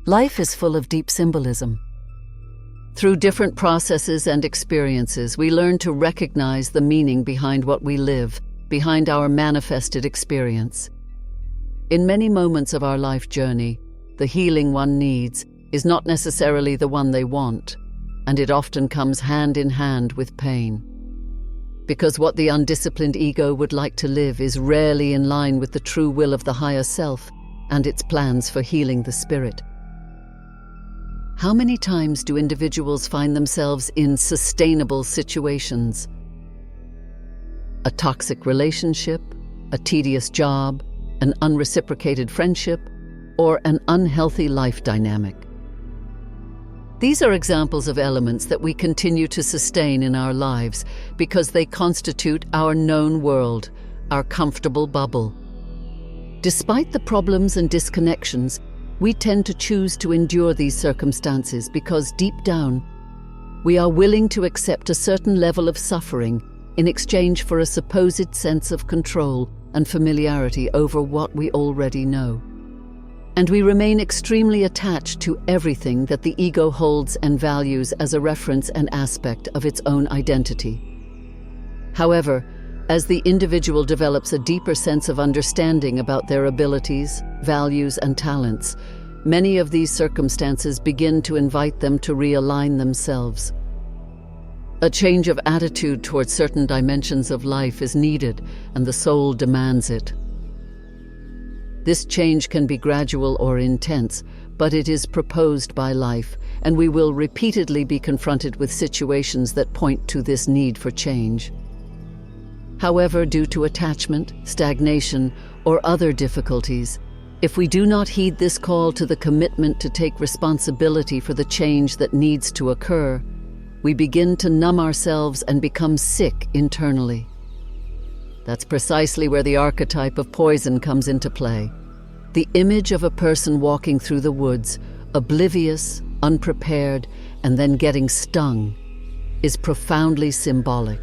Life is full of deep symbolism. Through different processes and experiences, we learn to recognize the meaning behind what we live, behind our manifested experience. In many moments of our life journey, the healing one needs is not necessarily the one they want, and it often comes hand in hand with pain. Because what the undisciplined ego would like to live is rarely in line with the true will of the higher self and its plans for healing the spirit. How many times do individuals find themselves in sustainable situations? A toxic relationship, a tedious job, an unreciprocated friendship, or an unhealthy life dynamic. These are examples of elements that we continue to sustain in our lives because they constitute our known world, our comfortable bubble. Despite the problems and disconnections, we tend to choose to endure these circumstances because deep down, we are willing to accept a certain level of suffering in exchange for a supposed sense of control and familiarity over what we already know. And we remain extremely attached to everything that the ego holds and values as a reference and aspect of its own identity. However, as the individual develops a deeper sense of understanding about their abilities, values, and talents, many of these circumstances begin to invite them to realign themselves. A change of attitude towards certain dimensions of life is needed, and the soul demands it. This change can be gradual or intense, but it is proposed by life, and we will repeatedly be confronted with situations that point to this need for change. However, due to attachment, stagnation, or other difficulties, if we do not heed this call to the commitment to take responsibility for the change that needs to occur, we begin to numb ourselves and become sick internally. That's precisely where the archetype of poison comes into play. The image of a person walking through the woods, oblivious, unprepared, and then getting stung, is profoundly symbolic.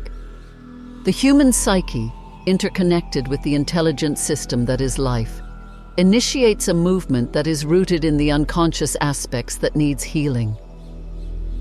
The human psyche, interconnected with the intelligent system that is life, initiates a movement that is rooted in the unconscious aspects that needs healing.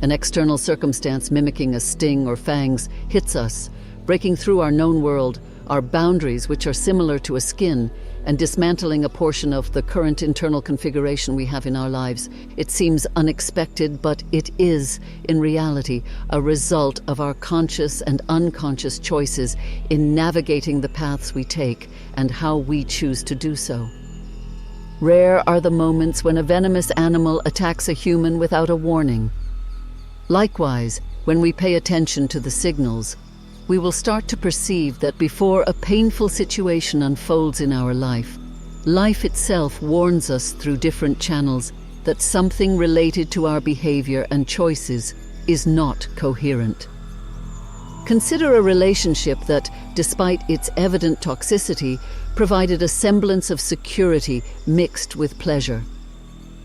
An external circumstance mimicking a sting or fangs hits us, breaking through our known world, our boundaries, which are similar to a skin, and dismantling a portion of the current internal configuration we have in our lives. It seems unexpected, but it is, in reality, a result of our conscious and unconscious choices in navigating the paths we take and how we choose to do so. Rare are the moments when a venomous animal attacks a human without a warning. Likewise, when we pay attention to the signals, we will start to perceive that before a painful situation unfolds in our life, life itself warns us through different channels that something related to our behavior and choices is not coherent. Consider a relationship that, despite its evident toxicity, provided a semblance of security mixed with pleasure.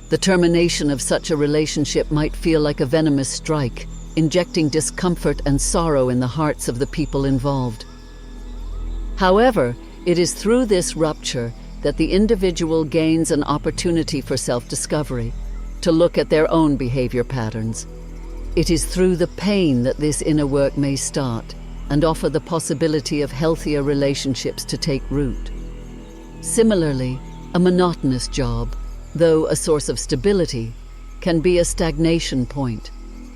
The termination of such a relationship might feel like a venomous strike, injecting discomfort and sorrow in the hearts of the people involved. However, it is through this rupture that the individual gains an opportunity for self-discovery, to look at their own behavior patterns. It is through the pain that this inner work may start and offer the possibility of healthier relationships to take root. Similarly, a monotonous job, though a source of stability, can be a stagnation point.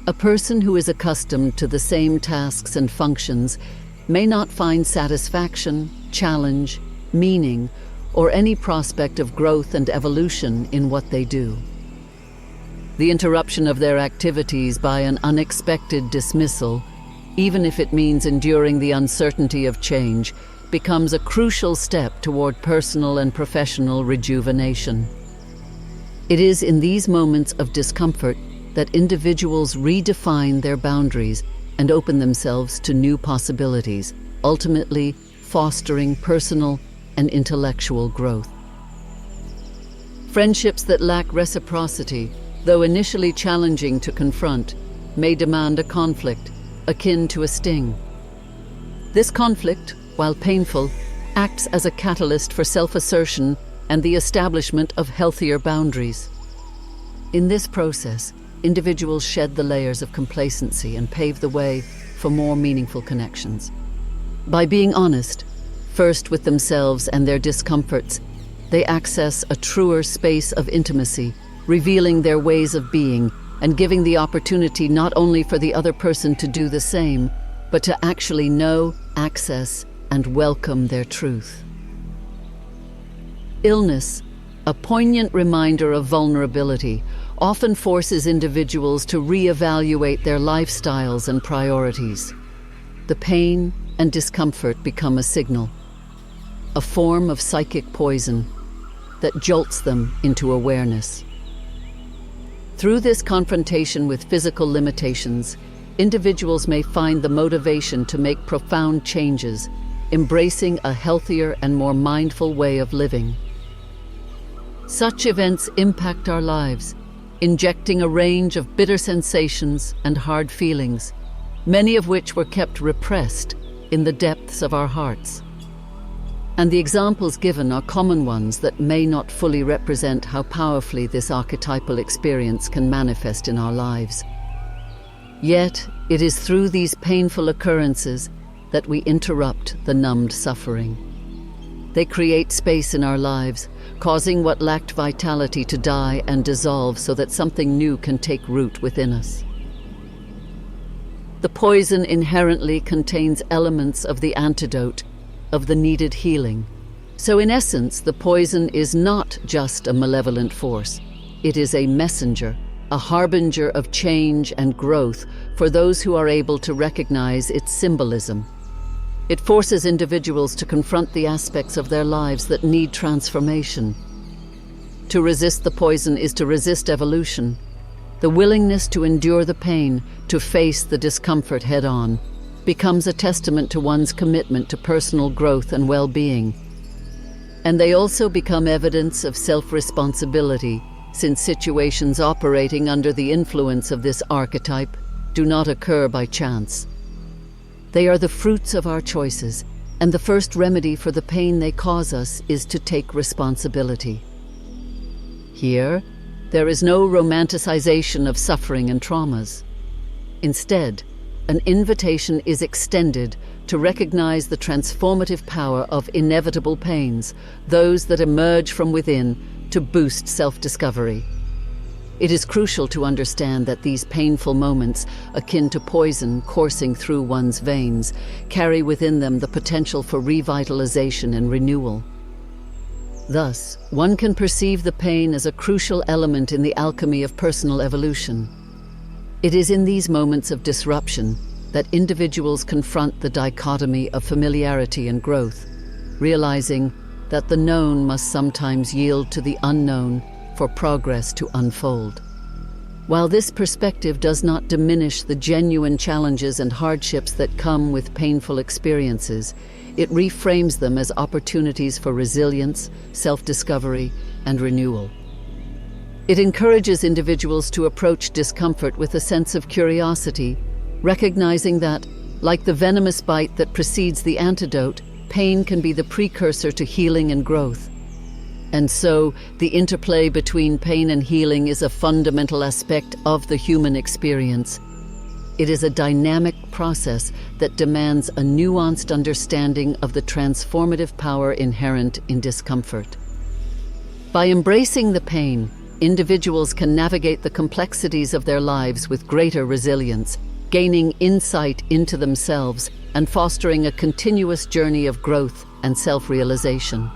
A person who is accustomed to the same tasks and functions may not find satisfaction, challenge, meaning, or any prospect of growth and evolution in what they do. The interruption of their activities by an unexpected dismissal, even if it means enduring the uncertainty of change, becomes a crucial step toward personal and professional rejuvenation. It is in these moments of discomfort that individuals redefine their boundaries and open themselves to new possibilities, ultimately fostering personal and intellectual growth. Friendships that lack reciprocity, though initially challenging to confront, may demand a conflict, akin to a sting. This conflict, while painful, acts as a catalyst for self-assertion and the establishment of healthier boundaries. In this process, individuals shed the layers of complacency and pave the way for more meaningful connections. By being honest, first with themselves and their discomforts, they access a truer space of intimacy, revealing their ways of being and giving the opportunity not only for the other person to do the same, but to actually know, access, and welcome their truth. Illness, a poignant reminder of vulnerability, often forces individuals to reevaluate their lifestyles and priorities. The pain and discomfort become a signal, a form of psychic poison that jolts them into awareness. Through this confrontation with physical limitations, individuals may find the motivation to make profound changes, embracing a healthier and more mindful way of living. Such events impact our lives, injecting a range of bitter sensations and hard feelings, many of which were kept repressed in the depths of our hearts. And the examples given are common ones that may not fully represent how powerfully this archetypal experience can manifest in our lives. Yet, it is through these painful occurrences that we interrupt the numbed suffering. They create space in our lives, causing what lacked vitality to die and dissolve so that something new can take root within us. The poison inherently contains elements of the antidote, of the needed healing. So in essence, the poison is not just a malevolent force. It is a messenger, a harbinger of change and growth for those who are able to recognize its symbolism. It forces individuals to confront the aspects of their lives that need transformation. To resist the poison is to resist evolution. The willingness to endure the pain, to face the discomfort head-on, becomes a testament to one's commitment to personal growth and well-being. And they also become evidence of self-responsibility, since situations operating under the influence of this archetype do not occur by chance. They are the fruits of our choices, and the first remedy for the pain they cause us is to take responsibility. Here, there is no romanticization of suffering and traumas. Instead, an invitation is extended to recognize the transformative power of inevitable pains, those that emerge from within to boost self-discovery. It is crucial to understand that these painful moments, akin to poison coursing through one's veins, carry within them the potential for revitalization and renewal. Thus, one can perceive the pain as a crucial element in the alchemy of personal evolution. It is in these moments of disruption that individuals confront the dichotomy of familiarity and growth, realizing that the known must sometimes yield to the unknown for progress to unfold. While this perspective does not diminish the genuine challenges and hardships that come with painful experiences, it reframes them as opportunities for resilience, self-discovery, and renewal. It encourages individuals to approach discomfort with a sense of curiosity, recognizing that, like the venomous bite that precedes the antidote, pain can be the precursor to healing and growth. And so, the interplay between pain and healing is a fundamental aspect of the human experience. It is a dynamic process that demands a nuanced understanding of the transformative power inherent in discomfort. By embracing the pain, individuals can navigate the complexities of their lives with greater resilience, gaining insight into themselves and fostering a continuous journey of growth and self-realization.